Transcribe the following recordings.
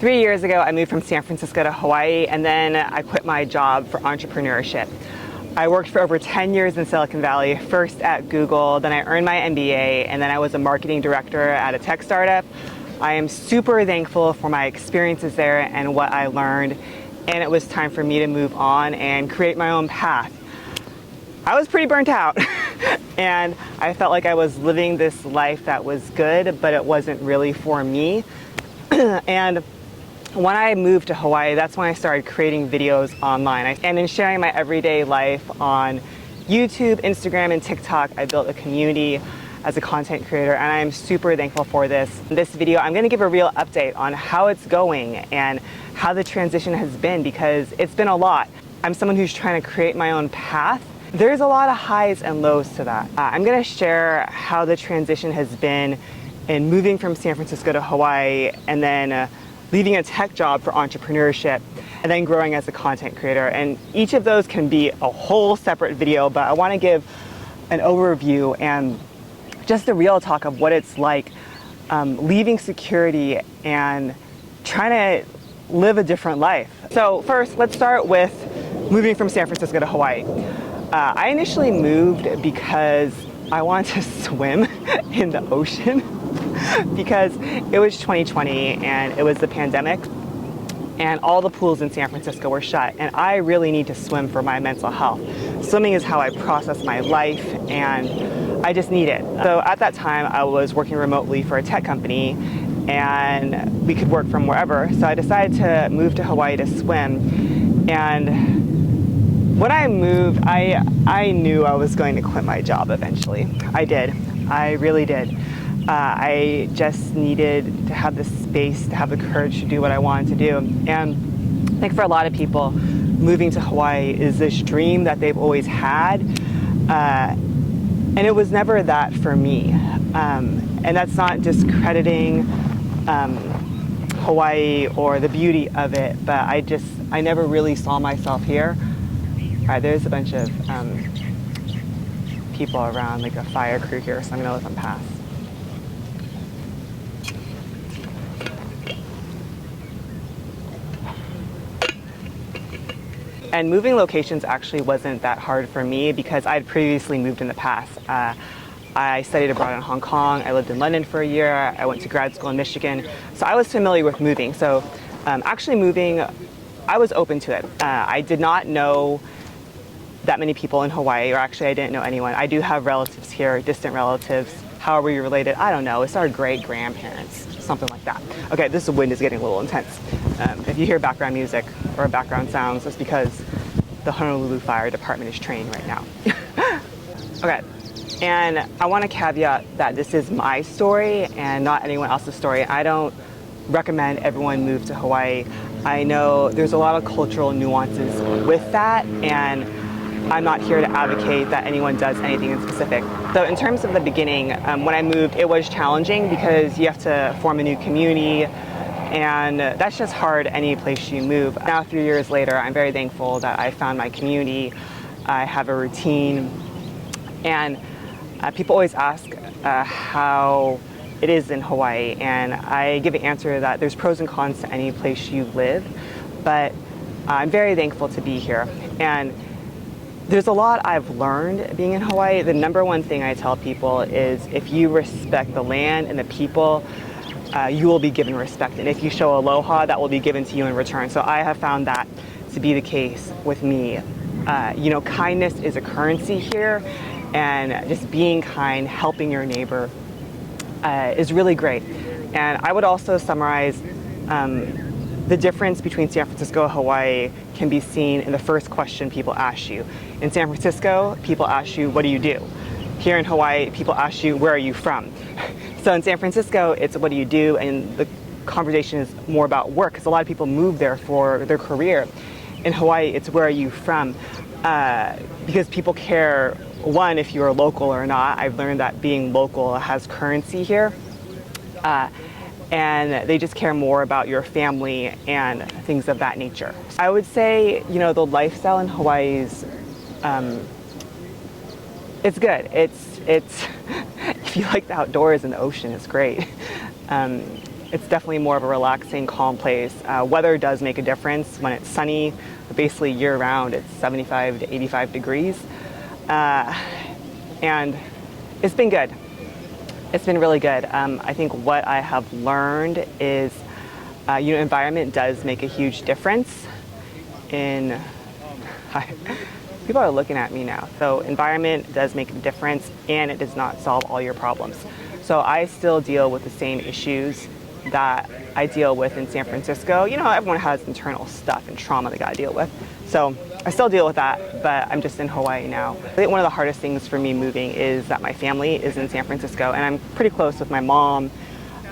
3 years ago, I moved from San Francisco to Hawaii, and then I quit my job for entrepreneurship. I worked for over 10 years in Silicon Valley, first at Google, then I earned my MBA, and then I was a marketing director at a tech startup. I am super thankful for my experiences there and what I learned, and it was time for me to move on and create my own path. I was pretty burnt out, and I felt like I was living this life that was good, but it wasn't really for me. And when I moved to Hawaii, that's when I started creating videos online. And in sharing my everyday life on YouTube, Instagram, and TikTok, I built a community as a content creator, and I am super thankful for this. In this video, I'm gonna give a real update on how it's going and how the transition has been, because it's been a lot. I'm someone who's trying to create my own path. There's a lot of highs and lows to that. I'm gonna share how the transition has been in moving from San Francisco to Hawaii, and then leaving a tech job for entrepreneurship, and then growing as a content creator. And each of those can be a whole separate video, but I want to give an overview and just a real talk of what it's like leaving security and trying to live a different life. So first, let's start with moving from San Francisco to Hawaii. I initially moved because I wanted to swim in the ocean because it was 2020 and it was the pandemic and all the pools in San Francisco were shut, and I really need to swim for my mental health. Swimming is how I process my life, and I just need it. So at that time I was working remotely for a tech company, and we could work from wherever, so I decided to move to Hawaii to swim. And when I moved, I knew I was going to quit my job eventually. I did. I really did. I just needed to have the space, to have the courage to do what I wanted to do. And I think for a lot of people, moving to Hawaii is this dream that they've always had. And it was never that for me. And that's not discrediting Hawaii or the beauty of it, but I never really saw myself here. All right, there's a bunch of people around, like a fire crew here, so I'm gonna let them pass. And moving locations actually wasn't that hard for me because I'd previously moved in the past. I studied abroad in Hong Kong, I lived in London for a year, I went to grad school in Michigan, so I was familiar with moving. So actually moving, I was open to it. I did not know that many people in Hawaii, or actually I didn't know anyone. I do have relatives here, distant relatives. How are we related? I don't know. It's our great-grandparents, something like that. Okay, this wind is getting a little intense. If you hear background music or background sounds, it's because the Honolulu Fire Department is training right now. Okay, and I want to caveat that this is my story and not anyone else's story. I don't recommend everyone move to Hawaii. I know there's a lot of cultural nuances with that, and I'm not here to advocate that anyone does anything in specific. So in terms of the beginning, when I moved, it was challenging because you have to form a new community, and that's just hard any place you move. Now, 3 years later, I'm very thankful that I found my community. I have a routine, and people always ask how it is in Hawaii, and I give an answer that there's pros and cons to any place you live, but I'm very thankful to be here. And there's a lot I've learned being in Hawaii. The number one thing I tell people is if you respect the land and the people, you will be given respect. And if you show aloha, that will be given to you in return. So I have found that to be the case with me. You know, kindness is a currency here, and just being kind, helping your neighbor is really great. And I would also summarize the difference between San Francisco and Hawaii can be seen in the first question people ask you. In San Francisco, people ask you, what do you do? Here in Hawaii, people ask you, where are you from? So in San Francisco, it's what do you do? And the conversation is more about work, because a lot of people move there for their career. In Hawaii, it's where are you from? Because people care, one, if you're local or not. I've learned that being local has currency here. And they just care more about your family and things of that nature. I would say, you know, the lifestyle in Hawaii is, it's good. It's if you like the outdoors and the ocean, it's great. It's definitely more of a relaxing, calm place. Weather does make a difference. When it's sunny, basically year-round, it's 75 to 85 degrees. And it's been good. It's been really good. I think what I have learned is, environment does make a huge difference in, people are looking at me now. So environment does make a difference, and it does not solve all your problems. So I still deal with the same issues that I deal with in San Francisco. Everyone has internal stuff and trauma they gotta deal with. So I still deal with that, but I'm just in Hawaii now. I think one of the hardest things for me moving is that my family is in San Francisco, and I'm pretty close with my mom,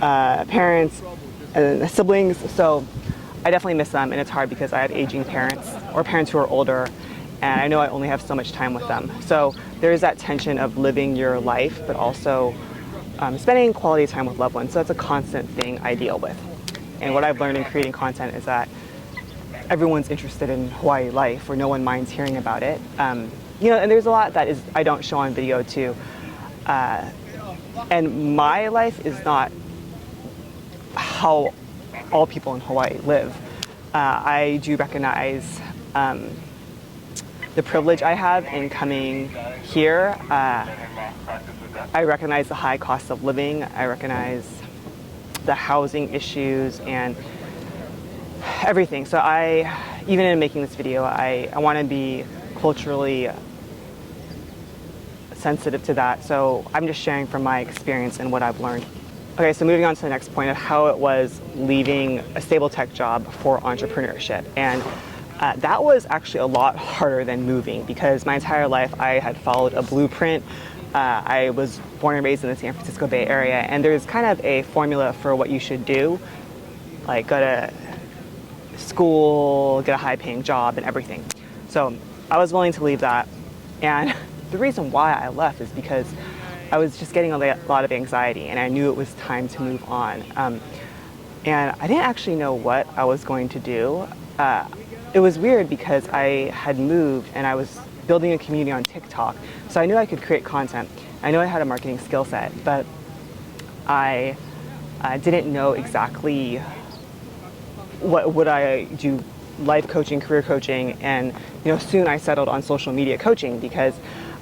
parents, and siblings. So I definitely miss them, and it's hard because I have aging parents or parents who are older, and I know I only have so much time with them. So there is that tension of living your life, but also spending quality time with loved ones. So that's a constant thing I deal with. And what I've learned in creating content is that everyone's interested in Hawaii life, or no one minds hearing about it. And there's a lot that I don't show on video too. And my life is not how all people in Hawaii live. I do recognize the privilege I have in coming here. I recognize the high cost of living. I recognize the housing issues and everything. So even in making this video, I want to be culturally sensitive to that. So I'm just sharing from my experience and what I've learned. Okay, so moving on to the next point of how it was leaving a stable tech job for entrepreneurship. And that was actually a lot harder than moving, because my entire life I had followed a blueprint. I was born and raised in the San Francisco Bay Area, and there's kind of a formula for what you should do, like go to school, get a high-paying job, and everything. So I was willing to leave that, and the reason why I left is because I was just getting a lot of anxiety, and I knew it was time to move on. And I didn't actually know what I was going to do. It was weird because I had moved and I was building a community on TikTok, so I knew I could create content. I knew I had a marketing skill set, but I didn't know exactly what would I do, life coaching, career coaching, and soon I settled on social media coaching because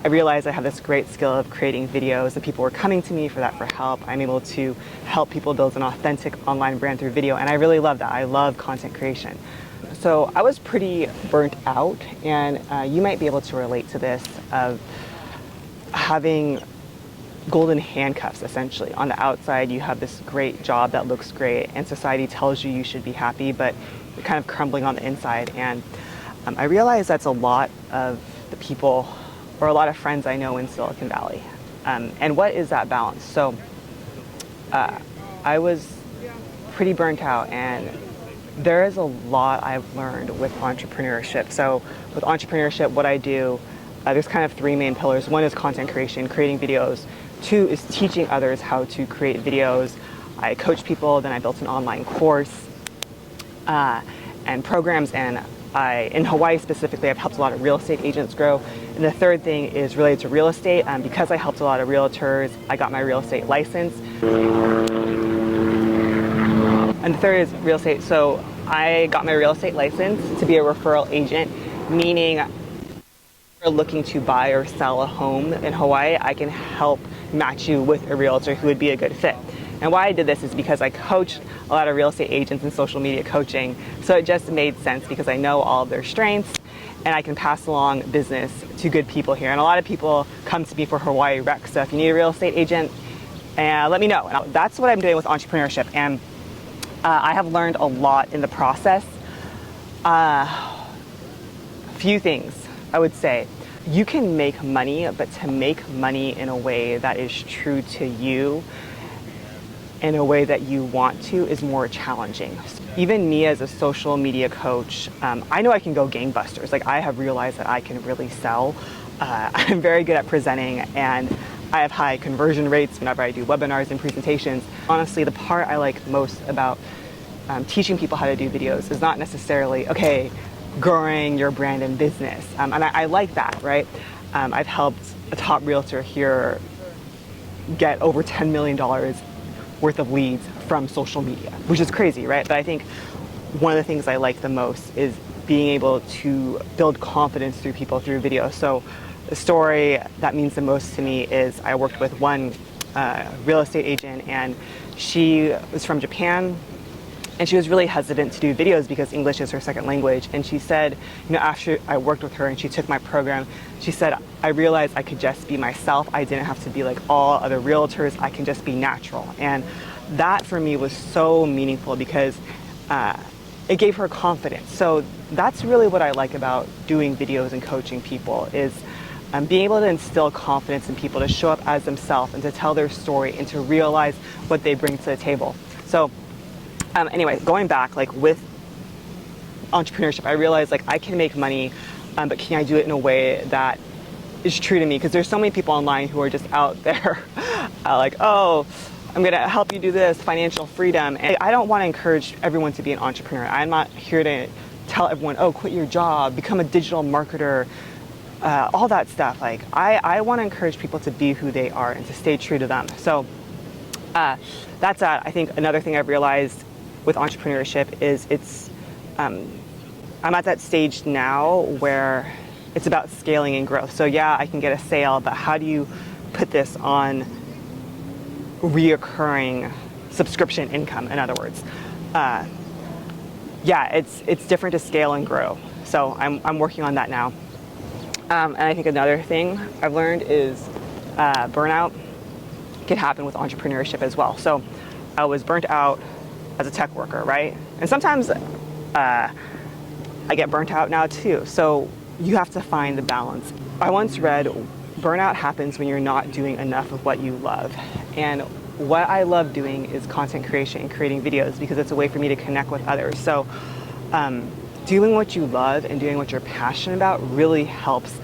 I realized I have this great skill of creating videos, and people were coming to me for help. I'm able to help people build an authentic online brand through video, and I really love that. I love content creation. So I was pretty burnt out, and you might be able to relate to this, of having golden handcuffs, essentially. On the outside, you have this great job that looks great, and society tells you should be happy, but you're kind of crumbling on the inside. And I realized that's a lot of the people, or a lot of friends I know in Silicon Valley. And what is that balance? So I was pretty burnt out, and there is a lot I've learned with entrepreneurship. So with entrepreneurship, what I do, there's kind of three main pillars. One is content creation, creating videos. Two is teaching others how to create videos. I coach people, then I built an online course and programs, and in Hawaii specifically, I've helped a lot of real estate agents grow. And the third thing is related to real estate. Because I helped a lot of realtors, I got my real estate license. And the third is real estate. So I got my real estate license to be a referral agent, meaning if you're looking to buy or sell a home in Hawaii, I can help match you with a realtor who would be a good fit. And why I did this is because I coached a lot of real estate agents in social media coaching. So it just made sense because I know all of their strengths, and I can pass along business to good people here. And a lot of people come to me for Hawaii rec. So if you need a real estate agent, let me know. And that's what I'm doing with entrepreneurship. And I have learned a lot in the process. Few things I would say. You can make money, but to make money in a way that is true to you, in a way that you want to, is more challenging. Even me as a social media coach, I know I can go gangbusters. Like, I have realized that I can really sell. I'm very good at presenting, and I have high conversion rates whenever I do webinars and presentations. Honestly, the part I like most about teaching people how to do videos is not necessarily, okay, growing your brand and business. And I like that, right? I've helped a top realtor here get over $10 million worth of leads from social media, which is crazy, right? But I think one of the things I like the most is being able to build confidence through people through video. So the story that means the most to me is I worked with one real estate agent, and she was from Japan, and she was really hesitant to do videos because English is her second language. And she said, after I worked with her and she took my program, she said, I realized I could just be myself. I didn't have to be like all other realtors. I can just be natural. And that for me was so meaningful because it gave her confidence. So that's really what I like about doing videos and coaching people is being able to instill confidence in people to show up as themselves and to tell their story and to realize what they bring to the table. So anyway, going back, like with entrepreneurship, I realized like I can make money, but can I do it in a way that is true to me? Because there's so many people online who are just out there like, oh, I'm going to help you do this, financial freedom. And I don't want to encourage everyone to be an entrepreneur. I'm not here to tell everyone, oh, quit your job, become a digital marketer, all that stuff. Like I want to encourage people to be who they are and to stay true to them. So that's I think another thing I've realized with entrepreneurship is I'm at that stage now where it's about scaling and growth. So yeah, I can get a sale, but how do you put this on reoccurring subscription income? In other words, yeah, it's different to scale and grow. So I'm working on that now. And I think another thing I've learned is burnout can happen with entrepreneurship as well. So I was burnt out as a tech worker, right? And sometimes I get burnt out now too. So you have to find the balance. I once read, burnout happens when you're not doing enough of what you love. And what I love doing is content creation and creating videos because it's a way for me to connect with others. So doing what you love and doing what you're passionate about really helps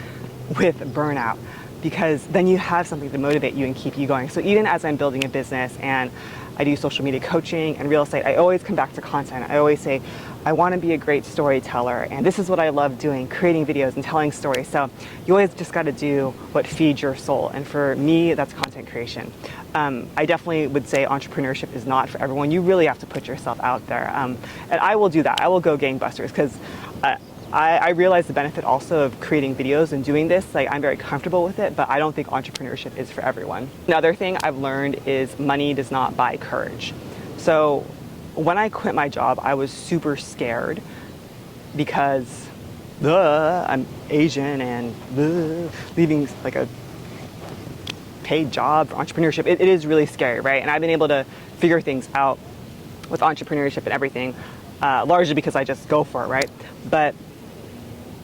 with burnout because then you have something to motivate you and keep you going. So even as I'm building a business and I do social media coaching and real estate, I always come back to content. I always say, I want to be a great storyteller, and this is what I love doing, creating videos and telling stories. So you always just got to do what feeds your soul, and for me, that's content creation. I definitely would say entrepreneurship is not for everyone. You really have to put yourself out there, and I will do that. I will go gangbusters because I realize the benefit also of creating videos and doing this. Like I'm very comfortable with it, but I don't think entrepreneurship is for everyone. Another thing I've learned is money does not buy courage. So when I quit my job, I was super scared because I'm Asian and leaving like a paid job for entrepreneurship, it is really scary, right? And I've been able to figure things out with entrepreneurship and everything, largely because I just go for it, right? But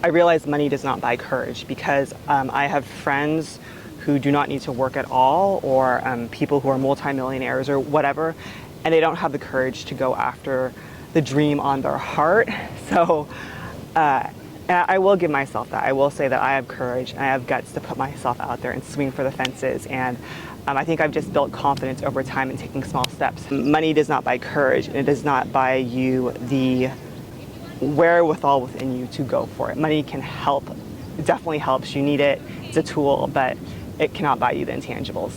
I realize money does not buy courage because I have friends who do not need to work at all, or people who are multimillionaires or whatever, and they don't have the courage to go after the dream on their heart. So and I will give myself that. I will say that I have courage and I have guts to put myself out there and swing for the fences. And I think I've just built confidence over time in taking small steps. Money does not buy courage, and it does not buy you the wherewithal within you to go for it. Money can help. It definitely helps. You need it. It's a tool, but it cannot buy you the intangibles.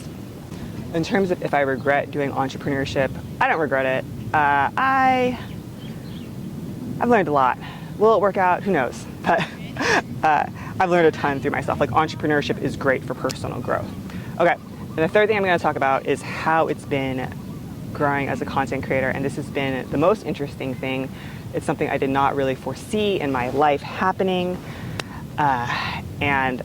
In terms of if I regret doing entrepreneurship, I don't regret it. I've learned a lot. Will it work out? Who knows? But I've learned a ton through myself. Like entrepreneurship is great for personal growth. Okay, and the third thing I'm going to talk about is how it's been growing as a content creator, and this has been the most interesting thing. It's something I did not really foresee in my life happening, and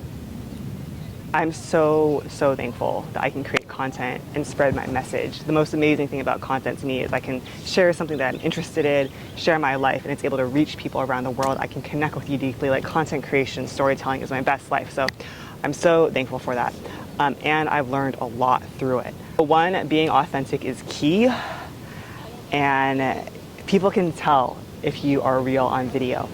I'm so thankful that I can create content and spread my message. The most amazing thing about content to me is I can share something that I'm interested in, share my life, and it's able to reach people around the world. I can connect with you deeply. Like content creation, storytelling is my best life. So I'm so thankful for that. And I've learned a lot through it. One, being authentic is key, and people can tell if you are real on video.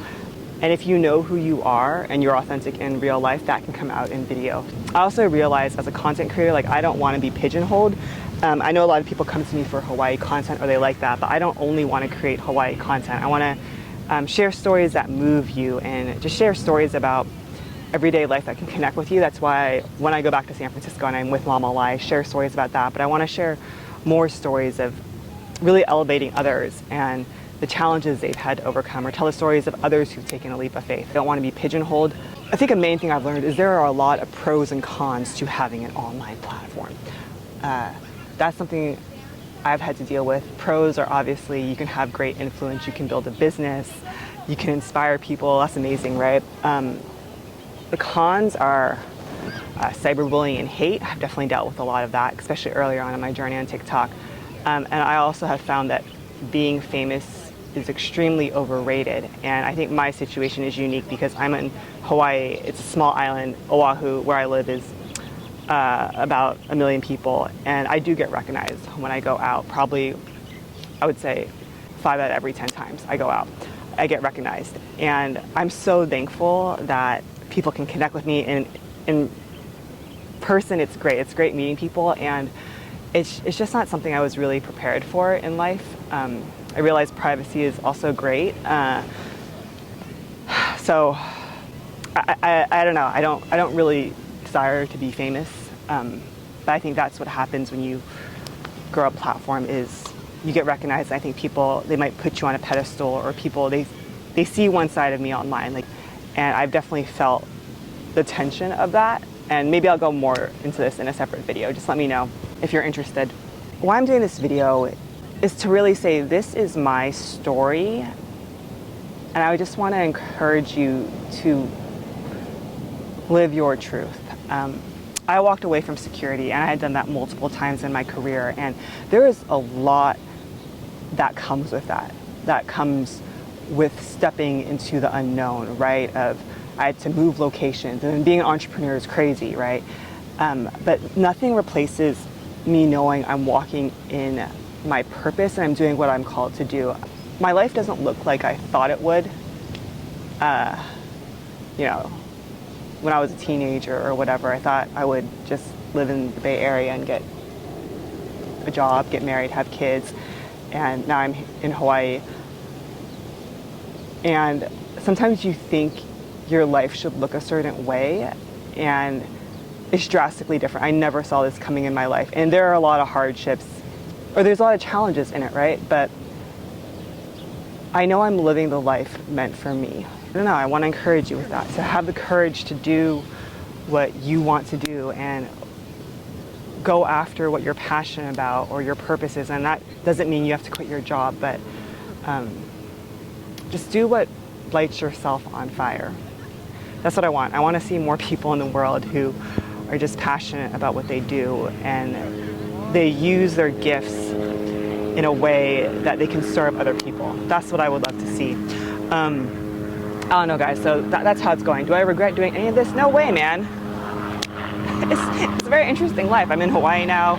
And if you know who you are and you're authentic in real life, that can come out in video. I also realized as a content creator, like I don't want to be pigeonholed. I know a lot of people come to me for Hawaii content or they like that, but I don't only want to create Hawaii content. I want to share stories that move you and just share stories about everyday life that can connect with you. That's why when I go back to San Francisco and I'm with Mama Lai, I share stories about that. But I want to share more stories of really elevating others and the challenges they've had to overcome, or tell the stories of others who've taken a leap of faith. They don't want to be pigeonholed. I think a main thing I've learned is there are a lot of pros and cons to having an online platform. That's something I've had to deal with. Pros are obviously you can have great influence, you can build a business, you can inspire people, that's amazing, right? The cons are cyberbullying and hate. I've definitely dealt with a lot of that, especially earlier on in my journey on TikTok. And I also have found that being famous is extremely overrated. And I think my situation is unique because I'm in Hawaii. It's a small island. Oahu, where I live, is about 1 million people. And I do get recognized when I go out. Probably, I would say 5 out of every 10 times I go out, I get recognized. And I'm so thankful that people can connect with me in person. It's great. It's great meeting people. And it's just not something I was really prepared for in life. I realize privacy is also great. So I don't know. I don't really desire to be famous. But I think that's what happens when you grow up platform is you get recognized. I think people, they might put you on a pedestal, or people, they see one side of me online. And I've definitely felt the tension of that. And maybe I'll go more into this in a separate video. Just let me know if you're interested. Why I'm doing this video is to really say this is my story, and I just want to encourage you to live your truth. I walked away from security, and I had done that multiple times in my career, and there is a lot that comes with that. That comes with stepping into the unknown, right? I had to move locations, and being an entrepreneur is crazy, right? But nothing replaces me knowing I'm walking in my purpose and I'm doing what I'm called to do. My life doesn't look like I thought it would. When I was a teenager or whatever, I thought I would just live in the Bay Area and get a job, get married, have kids, and now I'm in Hawaii. And sometimes you think your life should look a certain way, and it's drastically different. I never saw this coming in my life, and there are a lot of hardships, or there's a lot of challenges in it, right? But I know I'm living the life meant for me. I don't know, I want to encourage you with that, to have the courage to do what you want to do and go after what you're passionate about or your purpose is. And that doesn't mean you have to quit your job, but just do what lights yourself on fire. That's what I want. I want to see more people in the world who are just passionate about what they do, and they use their gifts in a way that they can serve other people. That's what I would love to see. I don't know, guys, so that's how it's going. Do I regret doing any of this? No way, man. It's a very interesting life. I'm in Hawaii now,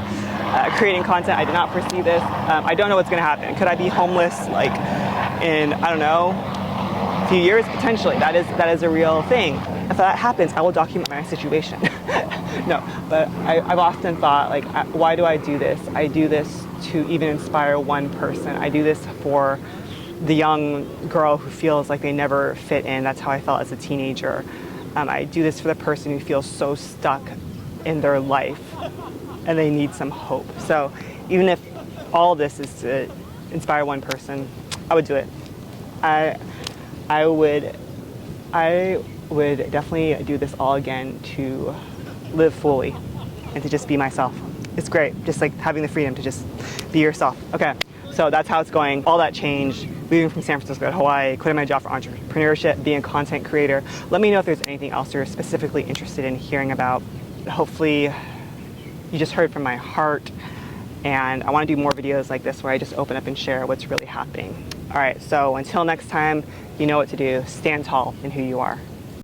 creating content. I did not foresee this. I don't know what's going to happen. Could I be homeless, like, in, I don't know, a few years? Potentially. That is a real thing. If that happens, I will document my situation. No, but I've often thought, like, why do I do this? I do this to even inspire one person. I do this for the young girl who feels like they never fit in. That's how I felt as a teenager. I do this for the person who feels so stuck in their life and they need some hope. So even if all of this is to inspire one person, I would do it. I would definitely do this all again to live fully and to just be myself. It's great, just like having the freedom to just be yourself. Okay, so that's how it's going. All that changed, moving from San Francisco to Hawaii, quitting my job for entrepreneurship, being a content creator. Let me know if there's anything else you're specifically interested in hearing about. Hopefully you just heard from my heart, and I want to do more videos like this where I just open up and share what's really happening. All right, so until next time, you know what to do. Stand tall in who you are.